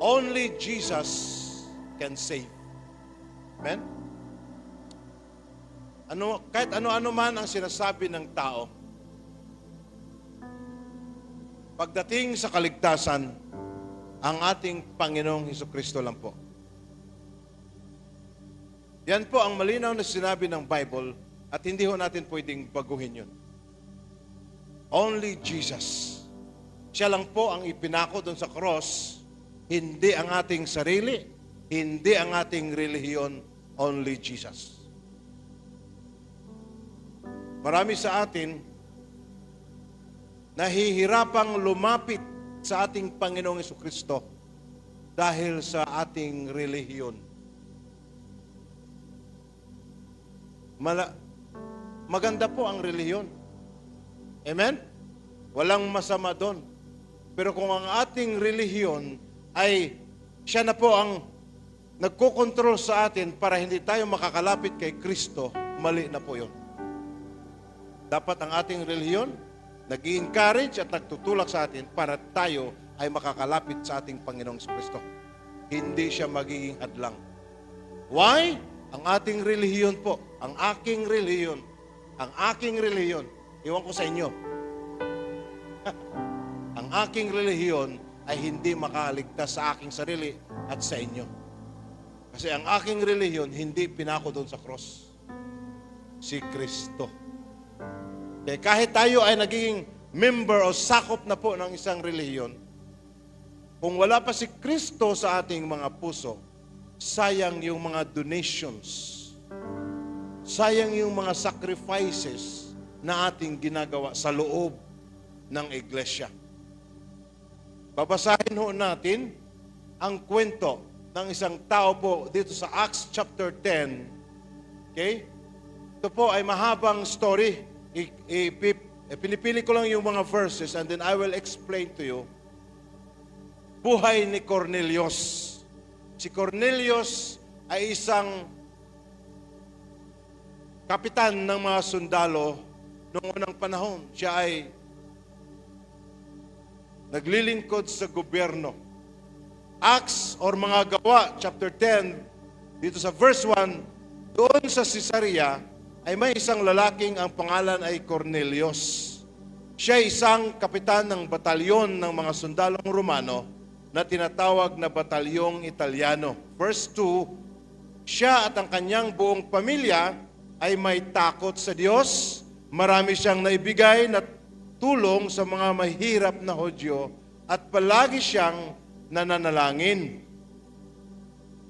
Only Jesus can save. Amen? Kahit ano-ano man ang sinasabi ng tao, pagdating sa kaligtasan, ang ating Panginoong Hesukristo lang po. Yan po ang malinaw na sinabi ng Bible at hindi ho natin pwedeng baguhin yun. Only Jesus. Siya lang po ang ipinako doon sa cross, hindi ang ating sarili, hindi ang ating relihiyon, only Jesus. Marami sa atin nahihirapang lumapit sa ating Panginoong Hesukristo dahil sa ating relihiyon. Maganda po ang relihiyon. Amen? Walang masama doon. Pero kung ang ating relihiyon ay siya na po ang nagkokontrol sa atin para hindi tayo makakalapit kay Kristo, mali na po yun. Dapat ang ating relihiyon nag-i-encourage at nagtutulak sa atin para tayo ay makakalapit sa ating Panginoong Kristo. Hindi siya magiging hadlang. Why? Ang ating relihiyon po, ang aking relihiyon, iwan ko sa inyo, ang aking relihiyon ay hindi makaligtas sa aking sarili at sa inyo. Kasi ang aking relihiyon, hindi pinako doon sa cross. Si Kristo. Kaya kahit tayo ay naging member o sakop na po ng isang relihiyon, kung wala pa si Kristo sa ating mga puso, sayang yung mga donations, sayang yung mga sacrifices na ating ginagawa sa loob ng iglesia. Babasahin ho natin ang kwento ng isang tao po dito sa Acts chapter 10. Okay? Ito po ay mahabang story. Pinipili ko lang yung mga verses and then I will explain to you. Buhay ni Cornelius. Si Cornelius ay isang kapitan ng mga sundalo noong unang panahon. Siya ay naglilingkod sa gobyerno. Acts or mga gawa, chapter 10, dito sa verse 1, doon sa Caesarea, ay may isang lalaking ang pangalan ay Cornelius. Siya ay isang kapitan ng batalyon ng mga sundalong Romano na tinatawag na Batalyong Italiano. Verse 2, siya at ang kanyang buong pamilya ay may takot sa Diyos. Marami siyang naibigay na tulong sa mga mahirap na Hudyo at palagi siyang nananalangin.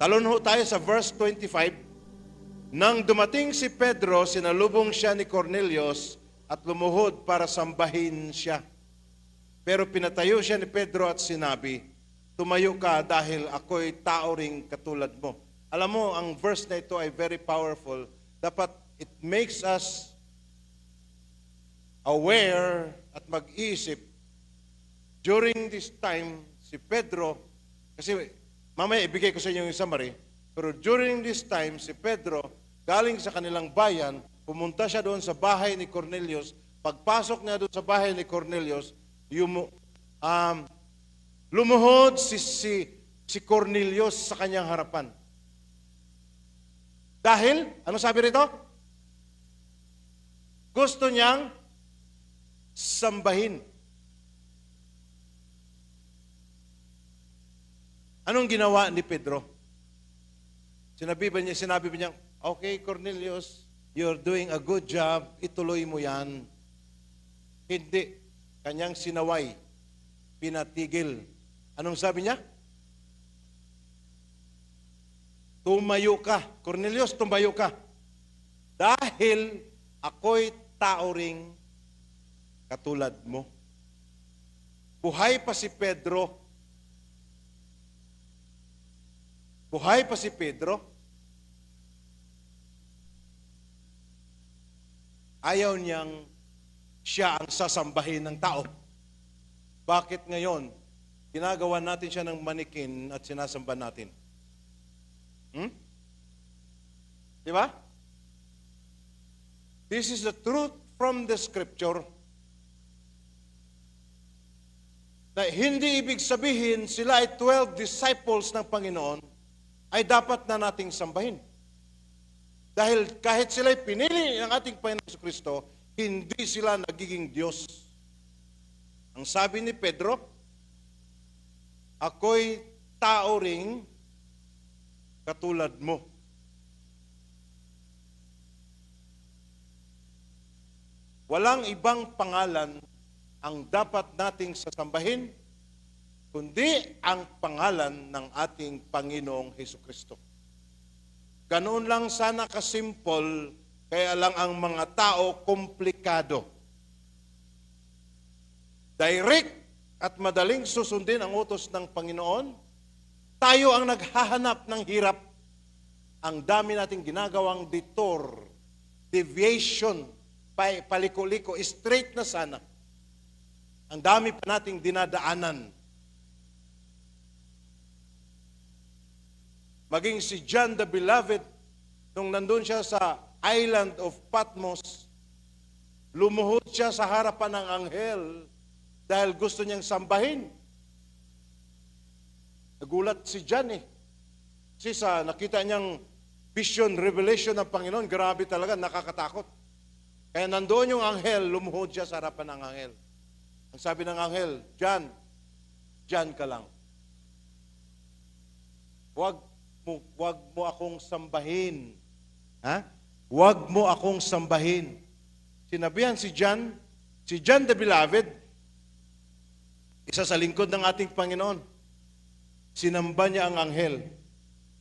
Talon ho tayo sa verse 25. Nang dumating si Pedro, sinalubong siya ni Cornelius at lumuhod para sambahin siya. Pero pinatayo siya ni Pedro at sinabi, tumayo ka dahil ako'y tao ring katulad mo. Alam mo, ang verse na ito ay very powerful. Dapat it makes us aware at mag-isip. During this time, si Pedro, kasi mamaya ibigay ko sa inyo yung summary, pero during this time, si Pedro, galing sa kanilang bayan, pumunta siya doon sa bahay ni Cornelius. Pagpasok niya doon sa bahay ni Cornelius, lumuhod si Cornelius sa kanyang harapan. Dahil, ano sabi rito? Gusto niyang sambahin. Anong ginawa ni Pedro? Sinabi ba niya, okay, Cornelius, you're doing a good job, ituloy mo yan. Hindi. Kanyang sinaway, pinatigil. Anong sabi niya? Tumayo ka. Cornelius, tumayo ka. Dahil ako'y tao ring katulad mo. Buhay pa si Pedro. Buhay pa si Pedro. Ayaw niyang siya ang sasambahin ng tao. Bakit ngayon, ginagawa natin siya ng manikin at sinasamba natin? Di ba? This is the truth from the scripture. na hindi ibig sabihin sila ay 12 disciples ng Panginoon, ay dapat na nating sambahin. Dahil kahit sila'y pinili ng ating Panginoon Kristo, hindi sila nagiging Diyos. Ang sabi ni Pedro, ako'y tao ring katulad mo. Walang ibang pangalan ang dapat nating sasambahin, kundi ang pangalan ng ating Panginoong Hesukristo. Ganoon lang sana kasimple, kaya lang ang mga tao komplikado. Direct at madaling susundin ang utos ng Panginoon, tayo ang naghahanap ng hirap. Ang dami nating ginagawang detour, deviation, paliko-liko, straight na sana. Ang dami pa nating dinadaanan. Maging si John the Beloved, nung nandun siya sa island of Patmos, lumuhod siya sa harapan ng anghel dahil gusto niyang sambahin. Nagulat si John eh. Kasi sa nakita niyang vision, revelation ng Panginoon, grabe talaga, nakakatakot. Kaya nandoon yung anghel, lumuhod siya sa harapan ng anghel. Ang sabi ng anghel, John, John ka lang. Wag mo akong sambahin. Ha? Wag mo akong sambahin. Sinabihan si John the Beloved, isa sa lingkod ng ating Panginoon. Sinamba niya ang anghel,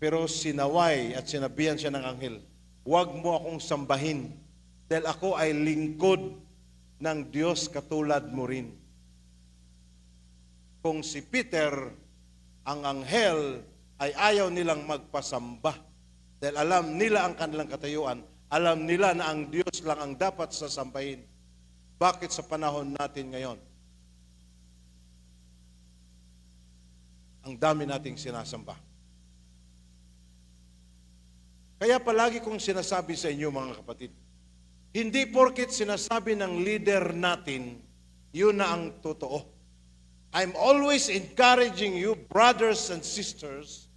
pero sinaway at sinabihan siya ng anghel, wag mo akong sambahin, dahil ako ay lingkod ng Diyos katulad mo rin. Kung si Peter, ang anghel, ay ayaw nilang magpasamba. Dahil alam nila ang kanilang katayuan. Alam nila na ang Diyos lang ang dapat sasambahin. Bakit sa panahon natin ngayon? Ang dami nating sinasamba. Kaya palagi kong sinasabi sa inyo mga kapatid, hindi porket sinasabi ng leader natin, yun na ang totoo. I'm always encouraging you, brothers and sisters,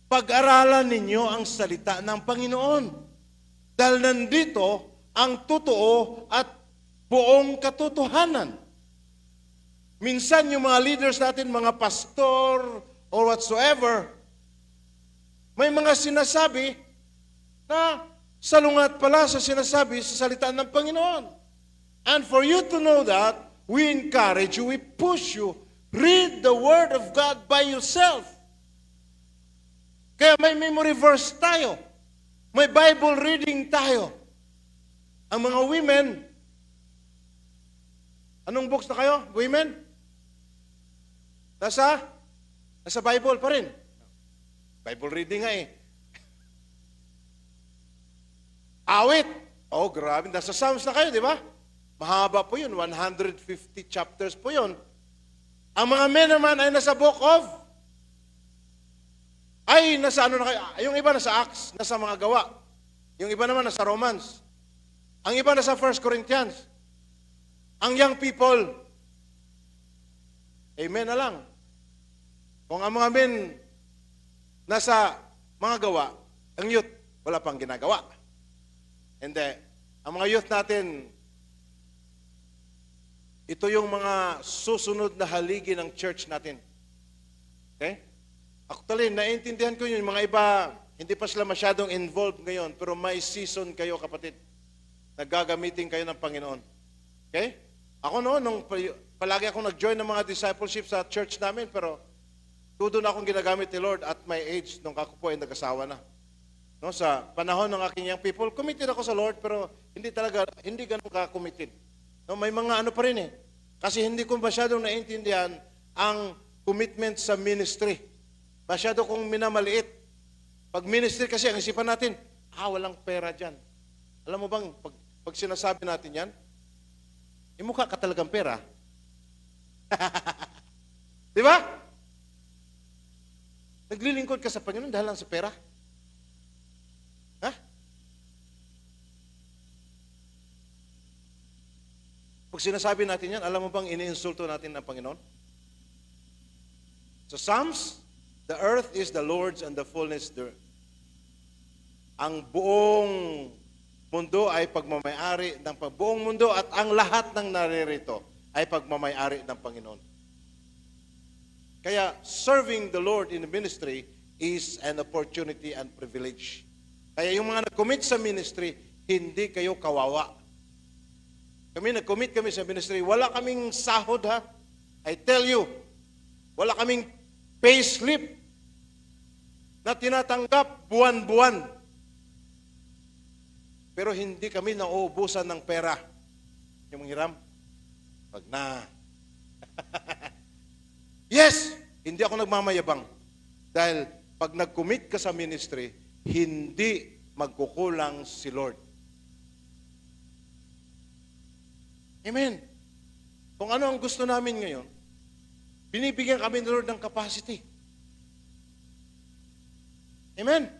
pag-aralan ninyo ang salita ng Panginoon. Dahil nandito ang totoo at buong katotohanan. Minsan yung mga leaders natin, mga pastor or whatsoever, may mga sinasabi na salungat pala sa sinasabi sa salita ng Panginoon. And for you to know that, we encourage you, we push you, read the Word of God by yourself. Kaya may memory verse tayo. May Bible reading tayo. Ang mga women, anong books na kayo? Women? Nasa Bible pa rin. Bible reading nga eh. Awit. Oh, grabe. Nasa Psalms na kayo, di ba? Mahaba po yun. 150 chapters po yun. Ang mga men naman ay nasa book of nasa ano na kayo? Yung iba nasa Acts, nasa mga gawa. Yung iba naman nasa Romans. Ang iba nasa 1 Corinthians. Ang young people, amen na lang. Kung ang mga men nasa mga gawa, ang youth, wala pang ginagawa. Hindi. Ang mga youth natin, ito yung mga susunod na haligi ng church natin. Okay? Actually, naiintindihan ko yun. Mga iba, hindi pa sila masyadong involved ngayon, pero may season kayo, kapatid. Naggagamitin kayo ng Panginoon. Okay? Ako nung palagi akong nag-join ng mga discipleship sa church namin, pero tudo na akong ginagamit ni Lord at my age nung ako po ay nag-asawa na. No, sa panahon ng aking young people, committed ako sa Lord, pero hindi ganun ka-committed. No, may mga ano pa rin eh. Kasi hindi ko masyadong naiintindihan ang commitment sa ministry. Masyado kong minamaliit. Pag ministry kasi, ang isipan natin, walang pera dyan. Alam mo bang, pag sinasabi natin yan, mukha ka talagang pera. Di ba? Naglilingkod ka sa Panginoon dahil lang sa pera. Ha? Pag sinasabi natin yan, alam mo bang iniinsulto natin ng Panginoon? Sa Psalms, the earth is the Lord's and the fullness thereof. Ang buong mundo ay pagmamayari ng buong mundo at ang lahat ng naririto ay pagmamayari ng Panginoon. Kaya serving the Lord in the ministry is an opportunity and privilege. Kaya yung mga nag-commit sa ministry, hindi kayo kawawa. Nag-commit kami sa ministry, wala kaming sahod ha. I tell you, wala kaming pay slip na tinatanggap buwan-buwan. Pero hindi kami nauubusan ng pera. Yung manghiram, wag na. Yes, hindi ako nagmamayabang. Dahil pag nag-commit ka sa ministry, hindi magkukulang si Lord. Amen. Kung ano ang gusto namin ngayon, binibigyan kami ni Lord ng capacity. Amen.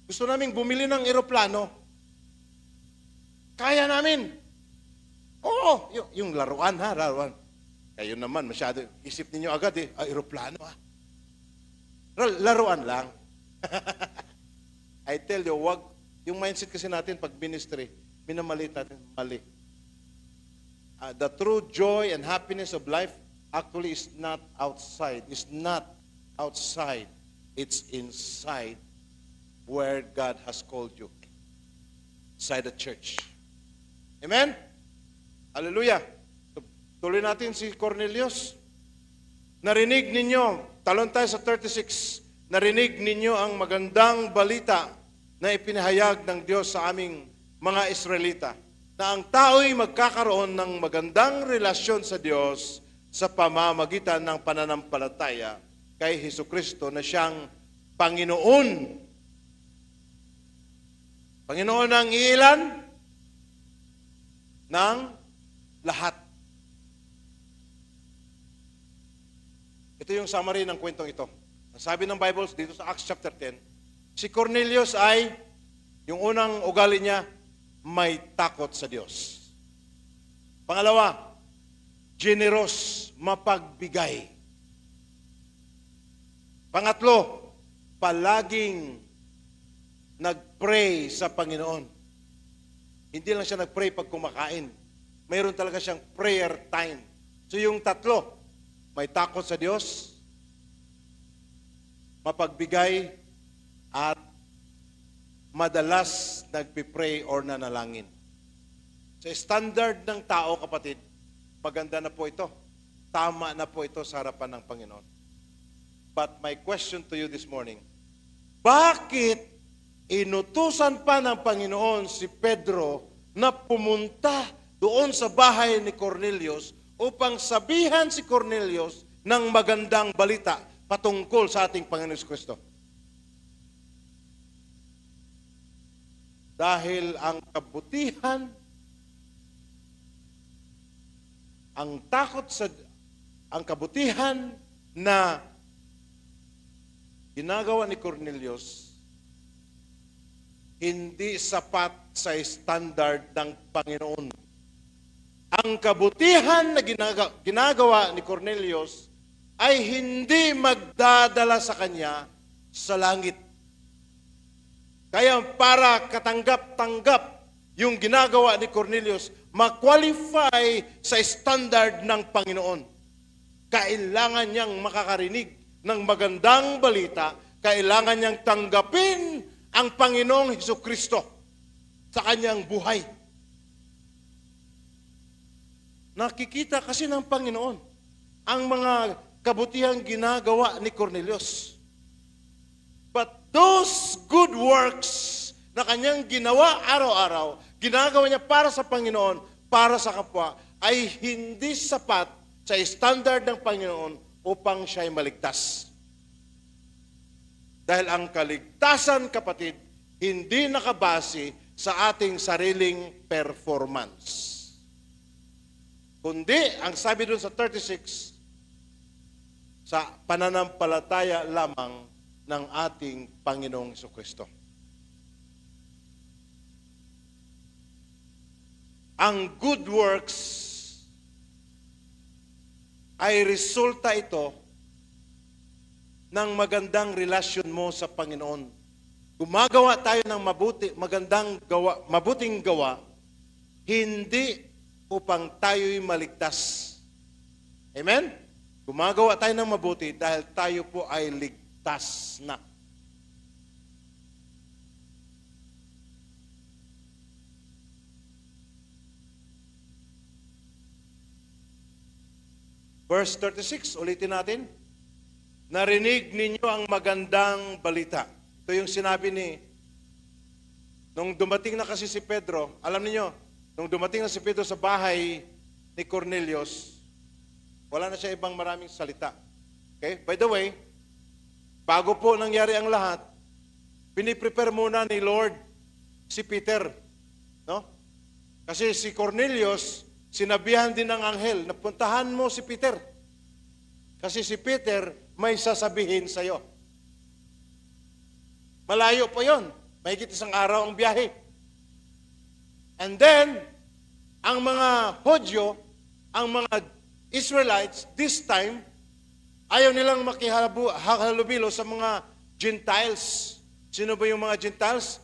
Gusto naming bumili ng eroplano. Kaya namin. Oo, yung laruan ha, laruan. Kayo naman, masyado, isip ninyo agad eroplano ha. Laruan lang. I tell you, wag, yung mindset kasi natin pag ministry, minamalit natin, mali. The true joy and happiness of life actually is not outside. It's not outside. It's inside where God has called you. Inside the church. Amen? Hallelujah. Tuloy natin si Cornelius. Narinig ninyo, talon tayo sa 36, narinig ninyo ang magandang balita na ipinahayag ng Diyos sa aming mga Israelita, na ang tao'y magkakaroon ng magandang relasyon sa Diyos sa pamamagitan ng pananampalataya kay Hesukristo na siyang Panginoon. Panginoon ng ilan? Ng lahat. Ito yung summary ng kwentong ito. Ang sabi ng Bible dito sa Acts chapter 10, si Cornelius ay, yung unang ugali niya, may takot sa Diyos. Pangalawa, generous, mapagbigay. Pangatlo, palaging nag-pray sa Panginoon. Hindi lang siya nag-pray pag kumakain. Mayroon talaga siyang prayer time. So yung tatlo, may takot sa Diyos, mapagbigay, at madalas nagpipray or nanalangin. Sa standard ng tao, kapatid, maganda na po ito. Tama na po ito sa harapan ng Panginoon. But my question to you this morning, bakit inutusan pa ng Panginoon si Pedro na pumunta doon sa bahay ni Cornelius upang sabihan si Cornelius ng magandang balita patungkol sa ating Panginoon Kristo? Dahil ang kabutihan, ang kabutihan na ginagawa ni Cornelius hindi sapat sa standard ng Panginoon. Ang kabutihan na ginagawa ni Cornelius ay hindi magdadala sa kanya sa langit. Kaya para katanggap-tanggap yung ginagawa ni Cornelius, ma-qualify sa standard ng Panginoon. Kailangan niyang makakarinig ng magandang balita, kailangan niyang tanggapin ang Panginoong Hesukristo sa kanyang buhay. Nakikita kasi ng Panginoon ang mga kabutihang ginagawa ni Cornelius. But those good works na kanyang ginawa araw-araw, ginagawa niya para sa Panginoon, para sa kapwa, ay hindi sapat sa standard ng Panginoon upang siya ay maligtas. Dahil ang kaligtasan, kapatid, hindi nakabase sa ating sariling performance. Kundi, ang sabi dun sa 36, sa pananampalataya lamang ng ating Panginoong Jesucristo. Ang good works ay resulta ito ng magandang relasyon mo sa Panginoon. Gumagawa tayo ng mabuting gawa, hindi upang tayo'y maligtas. Amen? Gumagawa tayo ng mabuti dahil tayo po ay ligtas na. Verse 36, ulitin natin. Narinig ninyo ang magandang balita. Ito yung sinabi nung dumating na kasi si Pedro, alam niyo, nung dumating na si Pedro sa bahay ni Cornelius, wala na siya ibang maraming salita. Okay? By the way, bago po nangyari ang lahat, piniprepare muna ni Lord si Peter. No? Kasi si Cornelius, sinabihan din ng anghel, napuntahan mo si Peter. Kasi si Peter may sasabihin sa iyo. Malayo po yon. Mahigit isang araw ang biyahe. And then, ang mga Hudyo, ang mga Israelites, this time, ayaw nilang makihalubilo sa mga Gentiles. Sino ba yung mga Gentiles?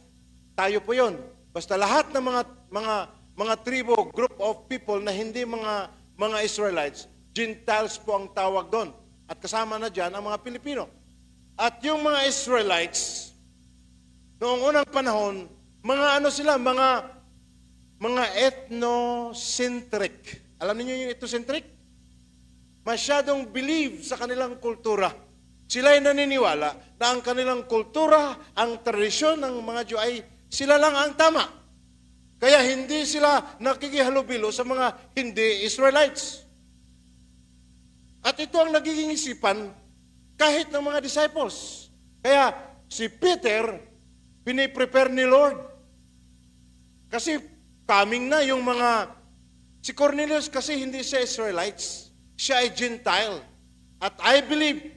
Tayo po yon. Basta lahat ng mga tribo, group of people na hindi mga Israelites, Gentiles po ang tawag doon. At kasama na dyan ang mga Pilipino. At yung mga Israelites, noong unang panahon, mga ethnocentric. Alam niyo yung ethnocentric? Masyadong believe sa kanilang kultura. Sila ay naniniwala na ang kanilang kultura, ang tradisyon ng mga Diyo ay sila lang ang tama. Kaya hindi sila nakikihalubilo sa mga hindi Israelites. At ito ang nagiging isipan kahit ng mga disciples. Kaya si Peter, piniprepare ni Lord. Kasi coming na yung si Cornelius kasi hindi siya Israelites. Siya ay Gentile. At I believe,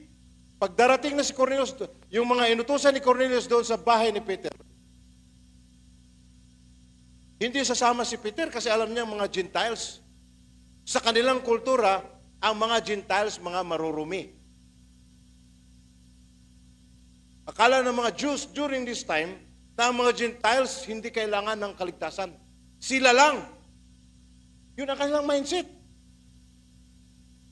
pag darating na si Cornelius, yung mga inutusan ni Cornelius doon sa bahay ni Peter, hindi sasama si Peter kasi alam niya mga Gentiles. Sa kanilang kultura, ang mga Gentiles, mga marurumi. Akala ng mga Jews during this time, na ang mga Gentiles hindi kailangan ng kaligtasan. Sila lang. Yun ang kanilang mindset.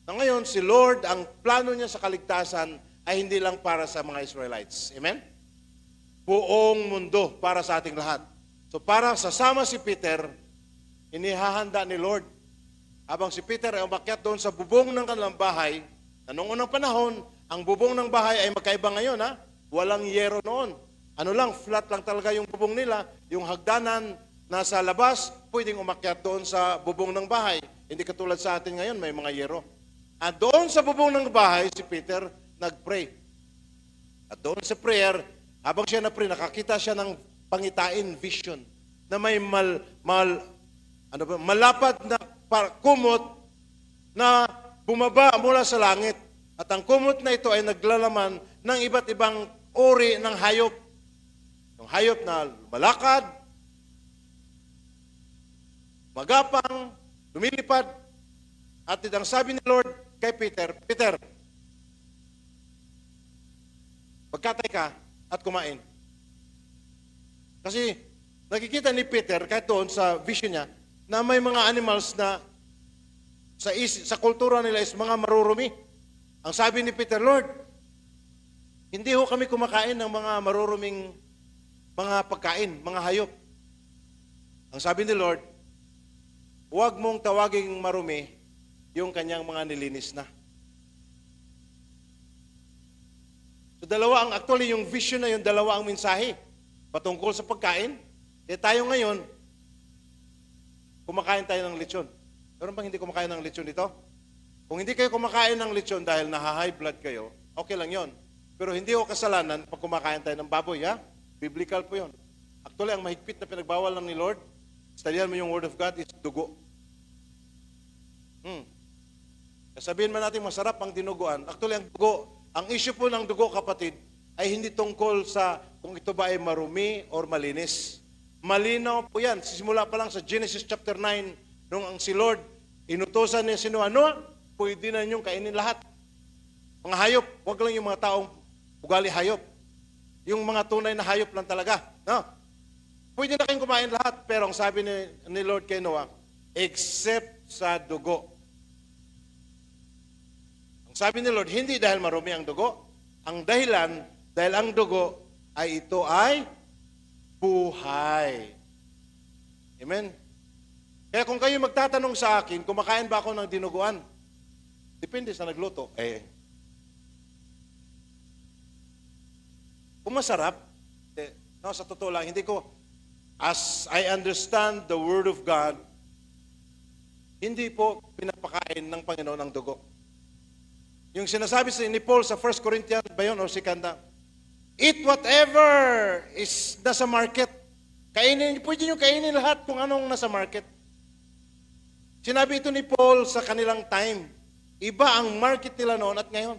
Na ngayon, si Lord, ang plano niya sa kaligtasan ay hindi lang para sa mga Israelites. Amen? Buong mundo para sa ating lahat. So para sasama si Peter, inihahanda ni Lord. Habang si Peter ay umakyat doon sa bubong ng kanilang bahay, na noong unang panahon, ang bubong ng bahay ay magkaiba ngayon, ha? Walang yero noon. Ano lang, flat lang talaga yung bubong nila. Yung hagdanan nasa labas, pwedeng umakyat doon sa bubong ng bahay. Hindi katulad sa atin ngayon, may mga yero. At doon sa bubong ng bahay, si Peter nag-pray. At doon sa prayer, habang siya na-pray, nakakita siya ng pangitain, vision, na may malapad na kumot na bumaba mula sa langit. At ang kumot na ito ay naglalaman ng iba't ibang uri ng hayop. Yung hayop na malakad, magapang, lumilipad. At ang sabi ni Lord kay Peter, Peter, pagkatay ka at kumain. Kasi nakikita ni Peter, kahit doon sa vision niya, na may mga animals na sa kultura nila is mga marurumi. Ang sabi ni Peter, Lord, hindi ho kami kumakain ng mga maruruming mga pagkain, mga hayop. Ang sabi ni Lord, huwag mong tawaging marumi yung kanyang mga nilinis na. So actually yung vision na yung dalawa ang mensahe patungkol sa pagkain. Tayo ngayon, kumakain tayo ng lechon. Meron bang hindi kumakain ng lechon dito? Kung hindi kayo kumakain ng lechon dahil naha-high blood kayo, okay lang yon. Pero hindi ko kasalanan pag kumakain tayo ng baboy, ha? Biblical po yon. Actually, ang mahigpit na pinagbawal lang ni Lord, studihan mo yung Word of God, is dugo. Sabihin man natin masarap ang dinuguan. Actually, ang dugo, ang issue po ng dugo, kapatid, ay hindi tungkol sa kung ito ba ay marumi or malinis. Malinaw po yan. Simula pa lang sa Genesis chapter 9, nung ang si Lord, inutosan niya si Noah, pwede na niyong kainin lahat. Mga hayop, wag lang yung mga taong ugali hayop. Yung mga tunay na hayop lang talaga. No? Pwede na kayong kumain lahat, pero ang sabi ni Lord kay Noah, except sa dugo. Ang sabi ni Lord, hindi dahil marumi ang dugo. Ang dahilan, dahil ang dugo ito ay buhay. Amen? Kaya kung kayo magtatanong sa akin, kumakain ba ako ng dinuguan? Depende sa nagluto. Kung masarap, no, sa totoo lang, hindi ko, as I understand the Word of God, hindi po pinapakain ng Panginoon ang dugo. Yung sinasabi ni Paul sa 1 Corinthians ba yun o 2? Eat whatever is nasa market. Kainin, pwede nyo kainin lahat kung anong nasa market. Sinabi ito ni Paul sa kanilang time. Iba ang market nila noon at ngayon.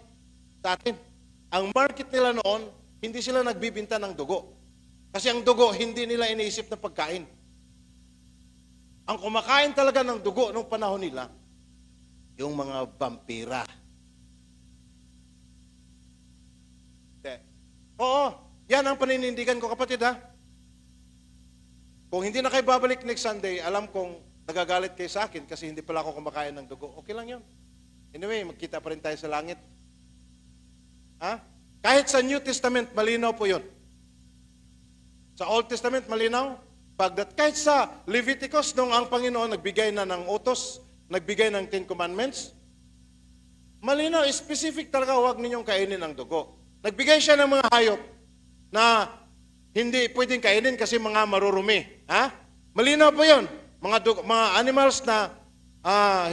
Sa atin. Ang market nila noon, hindi sila nagbibinta ng dugo. Kasi ang dugo, hindi nila iniisip na pagkain. Ang kumakain talaga ng dugo nung panahon nila, yung mga vampira. Oo, yan ang paninindigan ko, kapatid, ha? Kung hindi na kayo babalik next Sunday, alam kong nagagalit kayo sa akin kasi hindi pala ako kumakain ng dugo. Okay lang yun. Anyway, magkita pa rin tayo sa langit. Ha? Kahit sa New Testament, malinaw po yun. Sa Old Testament, malinaw. Kahit sa Leviticus, nung ang Panginoon nagbigay na ng utos, nagbigay ng 10 Commandments, malinaw, specific talaga, huwag ninyong kainin ang dugo. Nagbigay siya ng mga hayop na hindi pwedeng kainin kasi mga marurumi. Ha? Malinaw po yun. Mga animals na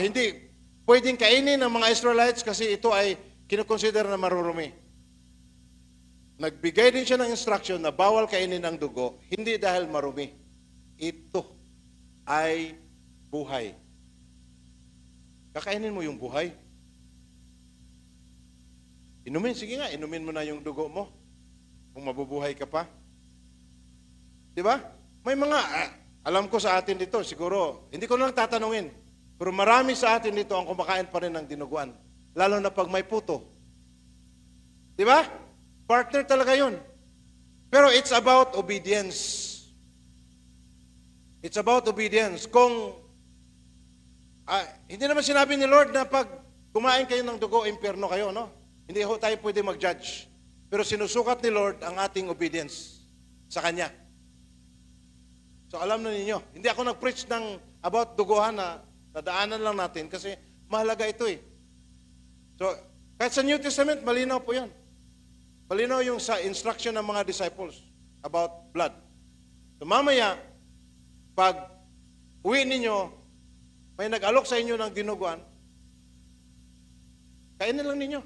hindi pwedeng kainin ng mga Israelites kasi ito ay kinukonsider na marurumi. Nagbigay din siya ng instruction na bawal kainin ang dugo, hindi dahil marumi. Ito ay buhay. Kakainin mo yung buhay. Inumin, sige nga, inumin mo na yung dugo mo. Kung mabubuhay ka pa. Di ba? May mga, alam ko sa atin dito, siguro, hindi ko lang tatanungin, pero marami sa atin dito ang kumakain pa rin ng dinuguan. Lalo na pag may puto. Di ba? Partner talaga yun. Pero it's about obedience. It's about obedience. Kung, hindi naman sinabi ni Lord na pag kumain kayo ng dugo, impyerno kayo, no? Hindi ho tayo pwede mag-judge. Pero sinusukat ni Lord ang ating obedience sa Kanya. So alam na ninyo, hindi ako nag-preach about duguhan na nadaanan lang natin kasi mahalaga ito eh. So, kahit sa New Testament, malinaw po yan. Malinaw yung sa instruction ng mga disciples about blood. So mamaya, pag uwi ninyo, may nag-alok sa inyo ng dinuguan, kainin lang ninyo.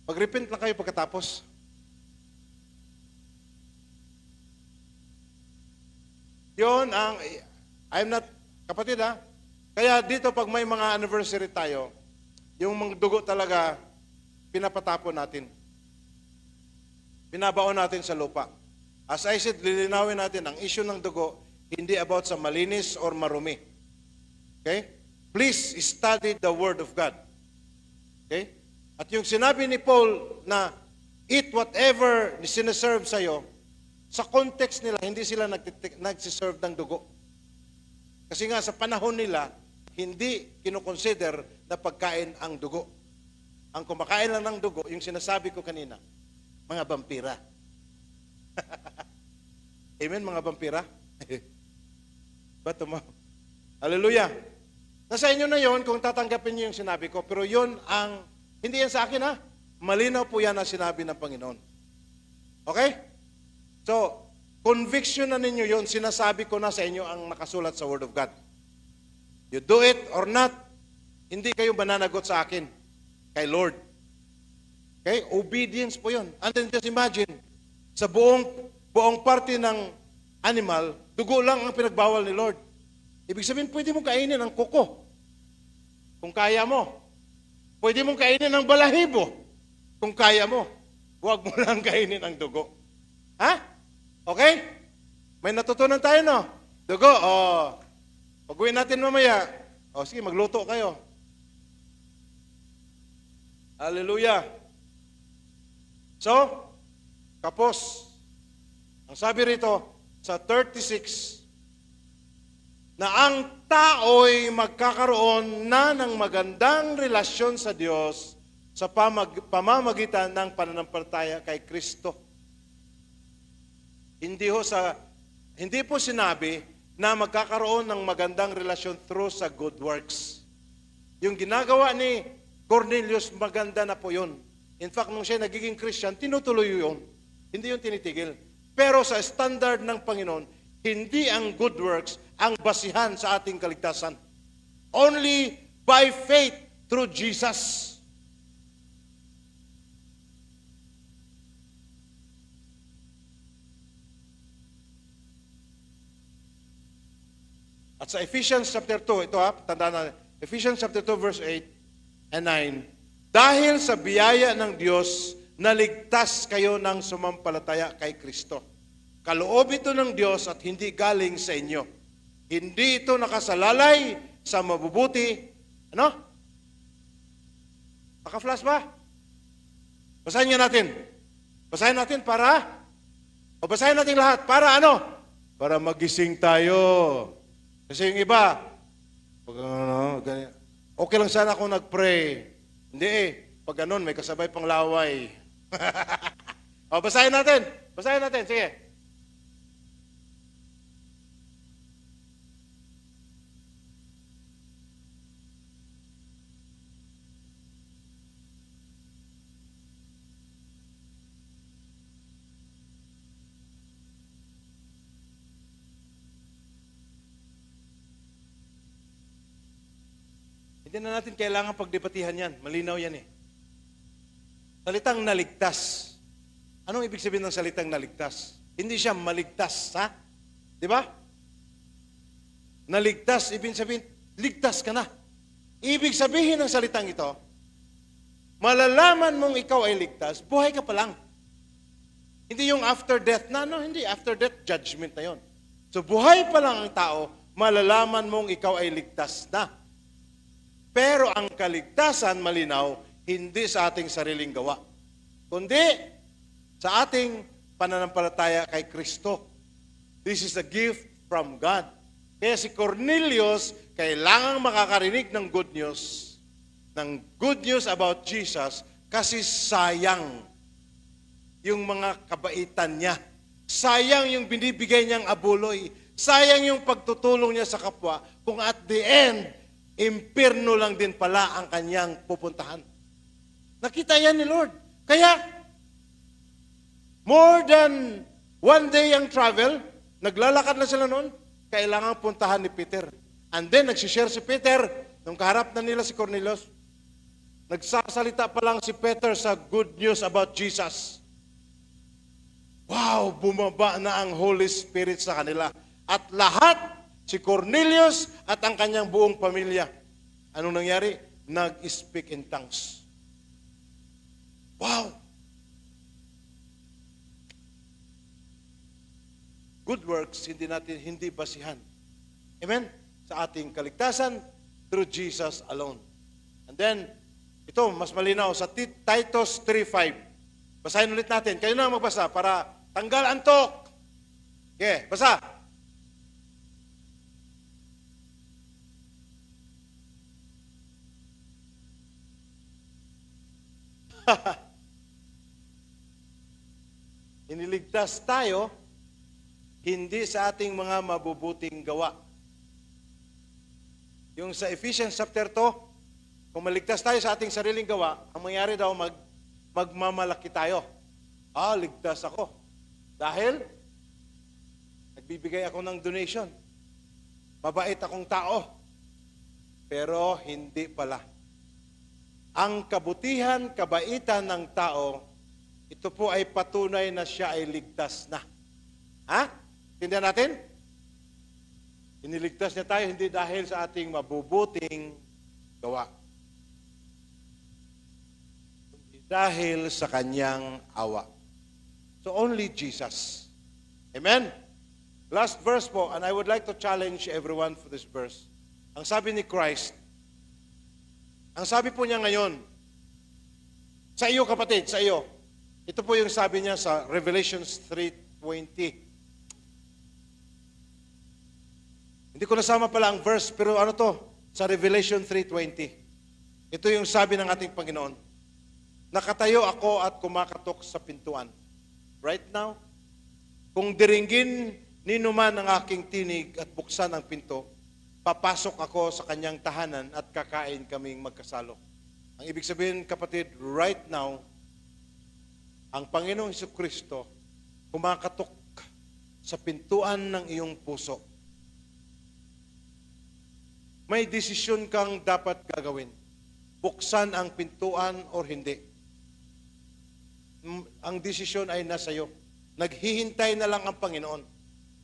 Mag-repent lang kayo pagkatapos. Yun ang, I'm not, kapatid ha, kaya dito pag may mga anniversary tayo, yung mga dugo talaga, pinapatapon natin. Binabaon natin sa lupa. As I said, lilinawin natin, ang issue ng dugo, hindi about sa malinis or marumi. Okay? Please study the Word of God. Okay? At yung sinabi ni Paul na eat whatever sinaserve sa'yo, sa context nila, hindi sila nagsiserve ng dugo. Kasi nga sa panahon nila, hindi kinukonsider na pagkain ang dugo. Ang kumakain lang ng dugo, yung sinasabi ko kanina, mga vampira. Amen, mga vampira? Ba't mo? Hallelujah. Nasa inyo na yon kung tatanggapin niyo yung sinabi ko, pero yon ang hindi yan sa akin ha. Malinaw po yan ang sinabi ng Panginoon. Okay? So, conviction na ninyo yon, sinasabi ko na sa inyo ang nakasulat sa Word of God. You do it or not, hindi kayo mananagot sa akin, kay Lord. Okay? Obedience po yon. And then just imagine, sa buong parte ng animal, dugo lang ang pinagbawal ni Lord. Ibig sabihin, pwede mong kainin ang kuko. Kung kaya mo. Pwede mong kainin ang balahibo kung kaya mo. Huwag mo lang kainin ang dugo. Ha? Okay? May natutunan tayo, no? Dugo, pag-uwi natin mamaya. Sige, magluto kayo. Hallelujah. So, kapos. Ang sabi rito sa 36, na ang tao'y magkakaroon na ng magandang relasyon sa Diyos sa pamamagitan ng pananampalataya kay Kristo. Hindi po sinabi na magkakaroon ng magandang relasyon through sa good works. Yung ginagawa ni Cornelius, maganda na po yun. In fact, nung siya nagiging Christian, tinutuloy yun. Hindi yun tinitigil. Pero sa standard ng Panginoon, hindi ang good works ang basihan sa ating kaligtasan. Only by faith through Jesus. At sa Ephesians chapter 2, ito tandaan na, Ephesians chapter 2 verse 8 and 9, dahil sa biyaya ng Diyos, naligtas kayo ng sumampalataya kay Kristo. Kaloob ito ng Diyos at hindi galing sa inyo. Hindi ito nakasalalay sa mabubuti. Ano? Naka-flash ba? Basahin nga natin. Basahin natin basahin natin lahat. Para ano? Para magising tayo. Kasi yung iba, okay lang sana kung nag-pray. Hindi pag ganun, may kasabay pang laway. Basahin natin. Basahin natin. Sige. Hindi na natin kailangan pagdebatihan yan. Malinaw yan eh. Salitang naligtas. Anong ibig sabihin ng salitang naligtas? Hindi siya maligtas, ha? Di ba? Naligtas, ibig sabihin, ligtas ka na. Ibig sabihin ng salitang ito, malalaman mong ikaw ay ligtas, buhay ka pa lang. Hindi yung after death na, no? Hindi. After death, judgment na yon. So buhay pa lang ang tao, malalaman mong ikaw ay ligtas na. Pero ang kaligtasan, malinaw, hindi sa ating sariling gawa, kundi sa ating pananampalataya kay Kristo. This is a gift from God. Kaya si Cornelius, kailangang makakarinig ng good news about Jesus, kasi sayang yung mga kabaitan niya. Sayang yung binibigay niyang abuloy. Sayang yung pagtutulong niya sa kapwa, kung at the end, impierno lang din pala ang kanyang pupuntahan. Nakita yan ni Lord. Kaya, more than one day ang travel, naglalakad na sila noon, kailangan puntahan ni Peter. And then, nagsishare si Peter, nung kaharap na nila si Cornelius, nagsasalita pa lang si Peter sa good news about Jesus. Wow, bumaba na ang Holy Spirit sa kanila. At lahat, si Cornelius at ang kanyang buong pamilya, anong nangyari? Nag-speak in tongues. Wow! Good works, hindi basihan. Amen? Sa ating kaligtasan, through Jesus alone. And then, ito, mas malinaw, sa Titus 3:5. Basahin ulit natin. Kayo na magbasa para tanggal antok. Okay, basa. Iniligtas tayo, hindi sa ating mga mabubuting gawa. Yung sa Ephesians chapter 2, kung maligtas tayo sa ating sariling gawa, ang mangyari daw, magmamalaki tayo. Ligtas ako. Dahil, nagbibigay ako ng donation. Mabait akong tao. Pero hindi pala. Ang kabutihan, kabaitan ng tao, ito po ay patunay na siya ay ligtas na. Ha? Tindihan natin? Iniligtas niya tayo hindi dahil sa ating mabubuting gawa. Kundi dahil sa kanyang awa. So only Jesus. Amen? Last verse po, and I would like to challenge everyone for this verse. Ang sabi ni Christ, ang sabi po niya ngayon, sa iyo kapatid, sa iyo, Ito po yung sabi niya sa Revelation 3:20. Hindi ko nasama pala ang verse, pero ano to? Sa Revelation 3:20. Ito yung sabi ng ating Panginoon. Nakatayo ako at kumakatok sa pintuan. Right now, kung diringgin nino man ang aking tinig at buksan ang pinto, papasok ako sa kanyang tahanan at kakain kaming magkasalo. Ang ibig sabihin, kapatid, right now, ang Panginoong Jesucristo kumakatok sa pintuan ng iyong puso. May desisyon kang dapat gagawin. Buksan ang pintuan o hindi. Ang desisyon ay nasa iyo. Naghihintay na lang ang Panginoon.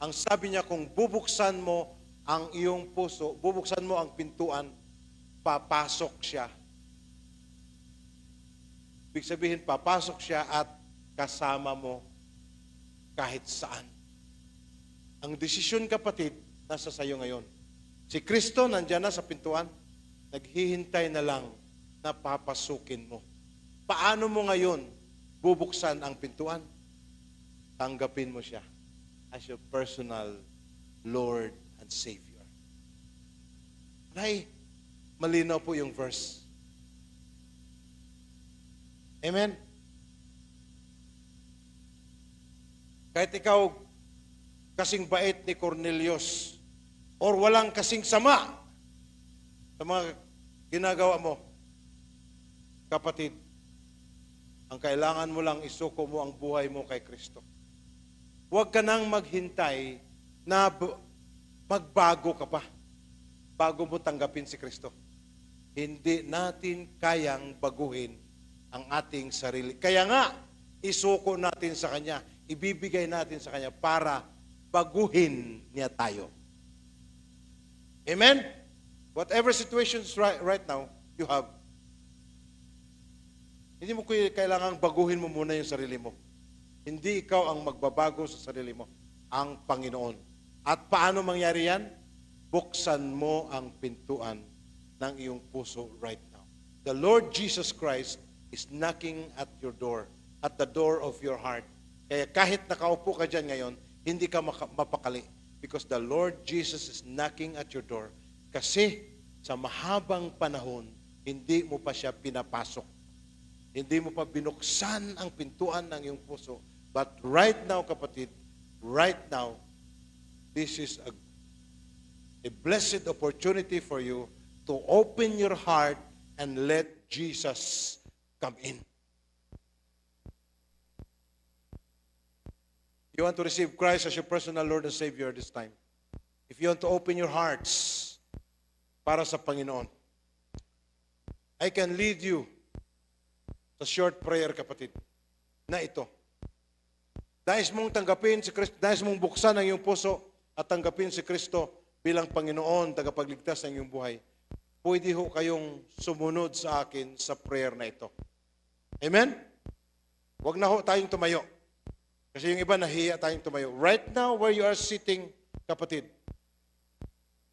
Ang sabi niya, kung bubuksan mo ang iyong puso, bubuksan mo ang pintuan, papasok siya. Ibig sabihin, papasok siya at kasama mo kahit saan. Ang desisyon, kapatid, nasa sayo ngayon. Si Kristo nandiyan na sa pintuan, naghihintay na lang na papasukin mo. Paano mo ngayon bubuksan ang pintuan? Tanggapin mo siya as your personal Lord and Savior. Ay, malinaw po yung verse. Amen? Kahit ikaw kasing bait ni Cornelius or walang kasing sama sa mga ginagawa mo, kapatid, ang kailangan mo lang isuko mo ang buhay mo kay Kristo. Huwag ka nang maghintay na magbago ka pa bago mo tanggapin si Kristo. Hindi natin kayang baguhin ang ating sarili. Kaya nga, isuko natin sa Kanya, ibibigay natin sa Kanya para baguhin niya tayo. Amen? Whatever situations right now you have, hindi mo kailangang baguhin mo muna yung sarili mo. Hindi ikaw ang magbabago sa sarili mo, ang Panginoon. At paano mangyari yan? Buksan mo ang pintuan ng iyong puso right now. The Lord Jesus Christ is knocking at your door, at the door of your heart. Kaya kahit nakaupo ka dyan ngayon, hindi ka mapakali. Because the Lord Jesus is knocking at your door. Kasi sa mahabang panahon, hindi mo pa siya pinapasok. Hindi mo pa binuksan ang pintuan ng iyong puso. But right now, kapatid, right now, this is a blessed opportunity for you to open your heart and let Jesus come in. You want to receive Christ as your personal Lord and Savior this time. If you want to open your hearts para sa Panginoon, I can lead you sa short prayer, kapatid, na ito. Nais mong tanggapin si Kristo, nais mong buksan ang iyong puso at tanggapin si Kristo bilang Panginoon, tagapagligtas ng iyong buhay. Pwede ho kayong sumunod sa akin sa prayer na ito. Amen? Huwag na ho tayong tumayo. Kasi yung iba nahiya tayong tumayo. Right now, where you are sitting, kapatid,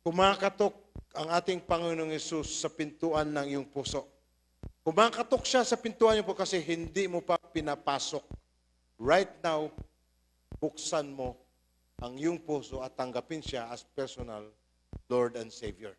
kumakatok ang ating Panginoong Yesus sa pintuan ng iyong puso. Kumakatok siya sa pintuan niyo po kasi hindi mo pa pinapasok. Right now, buksan mo ang iyong puso at tanggapin siya as personal Lord and Savior.